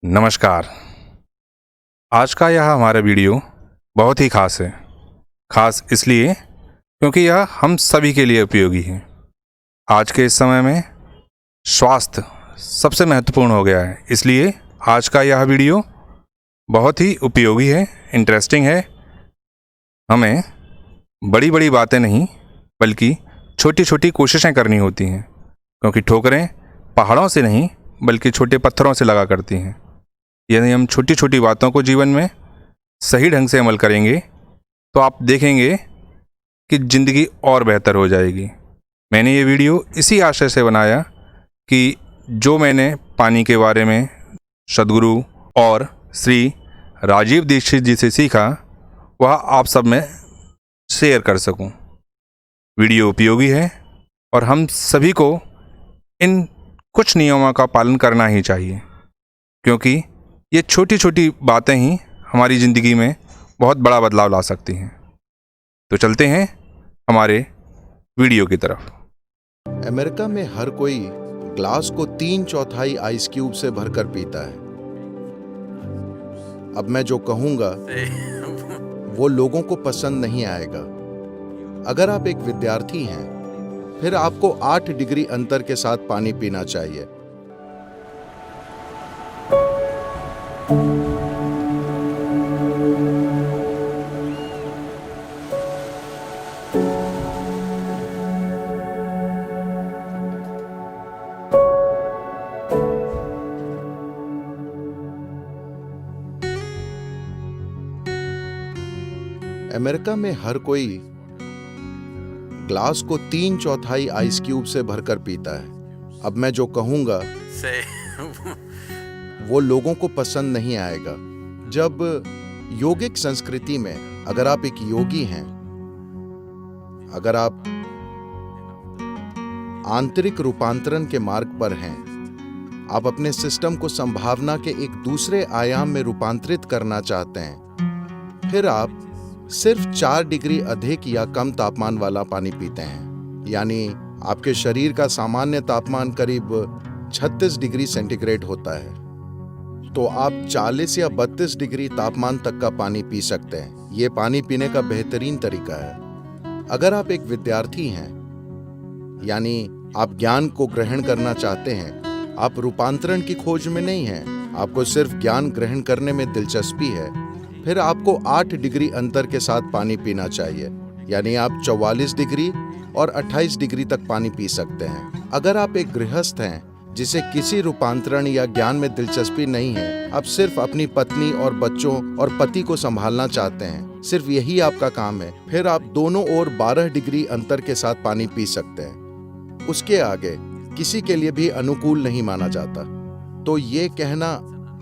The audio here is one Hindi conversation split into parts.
नमस्कार। आज का यह हमारा वीडियो बहुत ही खास है। खास इसलिए क्योंकि यह हम सभी के लिए उपयोगी है। आज के इस समय में स्वास्थ्य सबसे महत्वपूर्ण हो गया है, इसलिए आज का यह वीडियो बहुत ही उपयोगी है, इंटरेस्टिंग है। हमें बड़ी बड़ी बातें नहीं बल्कि छोटी छोटी कोशिशें करनी होती हैं, क्योंकि ठोकरें पहाड़ों से नहीं बल्कि छोटे पत्थरों से लगा करती हैं। यदि हम छोटी छोटी बातों को जीवन में सही ढंग से अमल करेंगे तो आप देखेंगे कि ज़िंदगी और बेहतर हो जाएगी। मैंने ये वीडियो इसी आशय से बनाया कि जो मैंने पानी के बारे में सद्गुरु और श्री राजीव दीक्षित जी से सीखा वह आप सब में शेयर कर सकूं। वीडियो उपयोगी है और हम सभी को इन कुछ नियमों का पालन करना ही चाहिए, क्योंकि ये छोटी छोटी बातें ही हमारी ज़िंदगी में बहुत बड़ा बदलाव ला सकती हैं। तो चलते हैं हमारे वीडियो की तरफ। अमेरिका में हर कोई ग्लास को 3/4 आइस क्यूब से भरकर पीता है। अब मैं जो कहूंगा वो लोगों को पसंद नहीं आएगा। अगर आप एक विद्यार्थी हैं, फिर आपको 8 डिग्री अंतर के साथ पानी पीना चाहिए। अमेरिका में हर कोई ग्लास को 3/4 आइस क्यूब से भरकर पीता है। अब मैं जो कहूंगा वो लोगों को पसंद नहीं आएगा। जब योगिक संस्कृति में अगर आप एक योगी हैं, अगर आप आंतरिक रूपांतरण के मार्ग पर हैं, आप अपने सिस्टम को संभावना के एक दूसरे आयाम में रूपांतरित करना चाहते हैं, फिर आप सिर्फ 4 डिग्री अधिक या कम तापमान वाला पानी पीते हैं। यानी आपके शरीर का सामान्य तापमान करीब 36 डिग्री सेंटीग्रेड होता है, तो आप 40 या 32 डिग्री तापमान तक का पानी पी सकते हैं। ये पानी पीने का बेहतरीन तरीका है। अगर आप एक विद्यार्थी हैं, यानी आप ज्ञान को ग्रहण करना चाहते हैं, आप रूपांतरण की खोज में नहीं हैं, आपको सिर्फ ज्ञान ग्रहण करने में दिलचस्पी है, फिर आपको 8 डिग्री अंतर के साथ पानी पीना चाहिए। यानी आप 44 डिग्री और 28 डिग्री तक पानी पी सकते हैं। अगर आप एक गृहस्थ हैं जिसे किसी रूपांतरण या ज्ञान में दिलचस्पी नहीं है, आप सिर्फ अपनी पत्नी और बच्चों और पति को संभालना चाहते हैं, सिर्फ यही आपका काम है, फिर आप दोनों ओर 12 डिग्री अंतर के साथ पानी पी सकते हैं। उसके आगे किसी के लिए भी अनुकूल नहीं माना जाता। तो ये कहना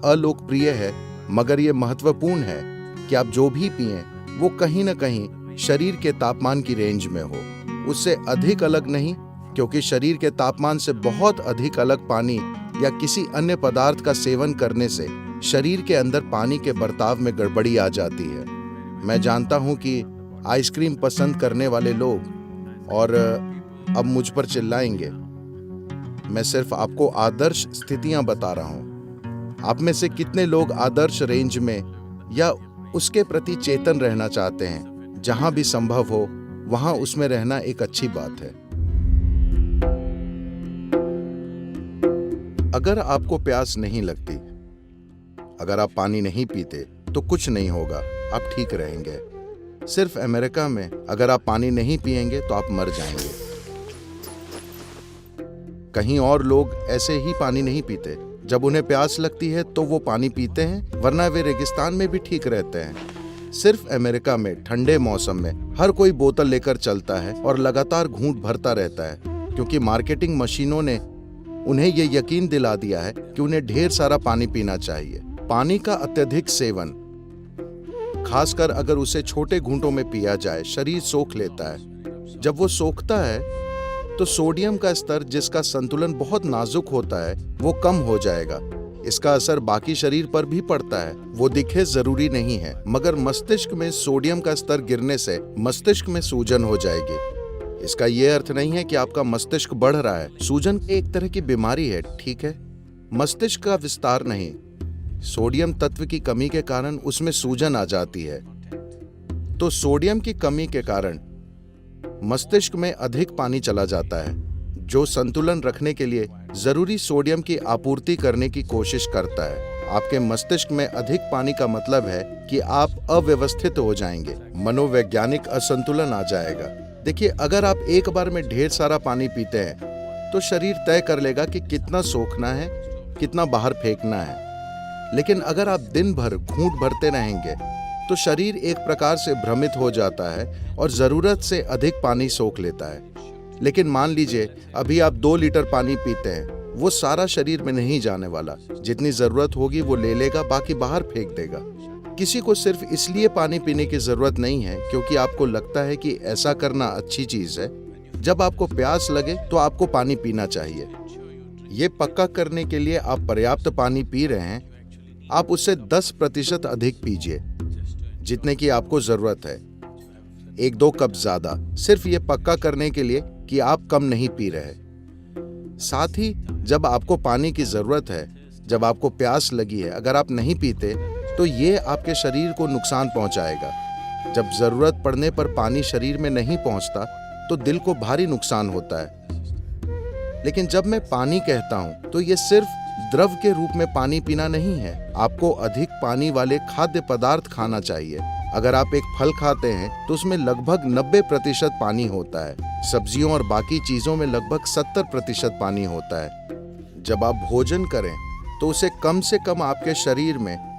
अलोकप्रिय है, मगर ये महत्वपूर्ण है कि आप जो भी पिएं वो कहीं न कहीं शरीर के तापमान की रेंज में हो, उससे अधिक अलग नहीं, क्योंकि शरीर के तापमान से बहुत अधिक अलग पानी या किसी अन्य पदार्थ का सेवन करने से शरीर के अंदर पानी के बर्ताव में गड़बड़ी आ जाती है। मैं जानता हूं कि आइसक्रीम पसंद करने वाले लोग और अब मुझ पर चिल्लाएंगे। मैं सिर्फ आपको आदर्श स्थितियां बता रहा हूं। आप में से कितने लोग आदर्श रेंज में या उसके प्रति चेतन रहना चाहते हैं? जहां भी संभव हो वहां उसमें रहना एक अच्छी बात है। अगर आपको प्यास नहीं लगती, अगर आप पानी नहीं पीते, तो कुछ नहीं होगा, आप ठीक रहेंगे। सिर्फ अमेरिका में अगर आप पानी नहीं पिएंगे तो आप मर जाएंगे। कहीं और लोग ऐसे ही पानी नहीं पीते। जब उन्हें प्यास लगती है तो वो पानी पीते हैं, वरना वे रेगिस्तान में भी ठीक रहते हैं। सिर्फ अमेरिका में ठंडे मौसम में हर कोई बोतल लेकर चलता है और लगातार घूंट भरता रहता है, क्योंकि मार्केटिंग मशीनों ने उन्हें ये यकीन दिला दिया है कि उन्हें ढेर सारा पानी पीना चाहिए। पानी का अत्यधिक सेवन, खासकर अगर उसे छोटे घूंटों में पिया जाए, शरीर सोख लेता है। जब वो सोखता है तो सोडियम का स्तर, जिसका संतुलन बहुत नाजुक होता है, वो कम हो जाएगा। इसका असर बाकी शरीर पर भी पड़ता है। वो दिखे जरूरी नहीं है, मगर मस्तिष्क में सोडियम का स्तर गिरने से मस्तिष्क में सूजन हो जाएगी। इसका यह अर्थ नहीं है कि आपका मस्तिष्क बढ़ रहा है। सूजन एक तरह की बीमारी है, ठीक है, मस्तिष्क का विस्तार नहीं। सोडियम तत्व की कमी के कारण उसमें सूजन आ जाती है। तो सोडियम की कमी के कारण मस्तिष्क में अधिक पानी चला जाता है, जो संतुलन रखने के लिए जरूरी सोडियम की आपूर्ति करने की कोशिश करता है। आपके मस्तिष्क में अधिक पानी का मतलब है कि आप अव्यवस्थित हो जाएंगे, मनोवैज्ञानिक असंतुलन आ जाएगा। देखिए, अगर आप एक बार में ढेर सारा पानी पीते हैं तो शरीर तय कर लेगा कि कितना सोखना है, कितना बाहर फेंकना है। लेकिन अगर आप दिन भर घूंट भरते रहेंगे तो शरीर एक प्रकार से भ्रमित हो जाता है और जरूरत से अधिक पानी सोख लेता है। लेकिन मान लीजिए अभी आप 2 लीटर पानी पीते हैं, वो सारा शरीर में नहीं जाने वाला। जितनी जरूरत होगी वो ले लेगा, बाकी बाहर फेंक देगा। किसी को सिर्फ इसलिए पानी पीने की जरूरत नहीं है क्योंकि आपको लगता है कि ऐसा करना अच्छी चीज है। जब आपको प्यास लगे तो आपको पानी पीना चाहिए। ये पक्का करने के लिए आप पर्याप्त पानी पी रहे हैं, आप उससे 10% अधिक पीजिए, जितने की आपको जरूरत है। 1-2 कप ज्यादा, सिर्फ ये पक्का करने के लिए कि आप कम नहीं पी रहे। साथ ही जब आपको पानी की जरूरत है, जब आपको प्यास लगी है, अगर आप नहीं पीते तो ये आपके शरीर को नुकसान पहुंचाएगा। जब जरूरत पड़ने पर पानी शरीर में नहीं पहुंचता तो दिल को भारी नुकसान होता है। लेकिन जब मैं पानी कहता हूं तो ये सिर्फ द्रव के रूप में पानी पीना नहीं है। आपको अधिक पानी वाले खाद्य पदार्थ खाना चाहिए। अगर आप एक फल खाते हैं तो उसमें लगभग 90% पानी होता है। सब्जियों और बाकी चीजों में लगभग 70% पानी होता है। जब आप भोजन करें तो उसे कम से कम आपके शरीर में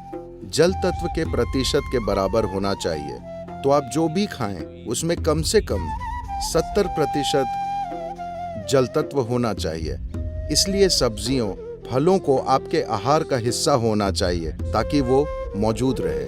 जल तत्व के प्रतिशत के बराबर होना चाहिए। तो आप जो भी खाएं उसमें कम से कम 70% जल तत्व होना चाहिए। इसलिए सब्जियों, फलों को आपके आहार का हिस्सा होना चाहिए ताकि वो मौजूद रहे।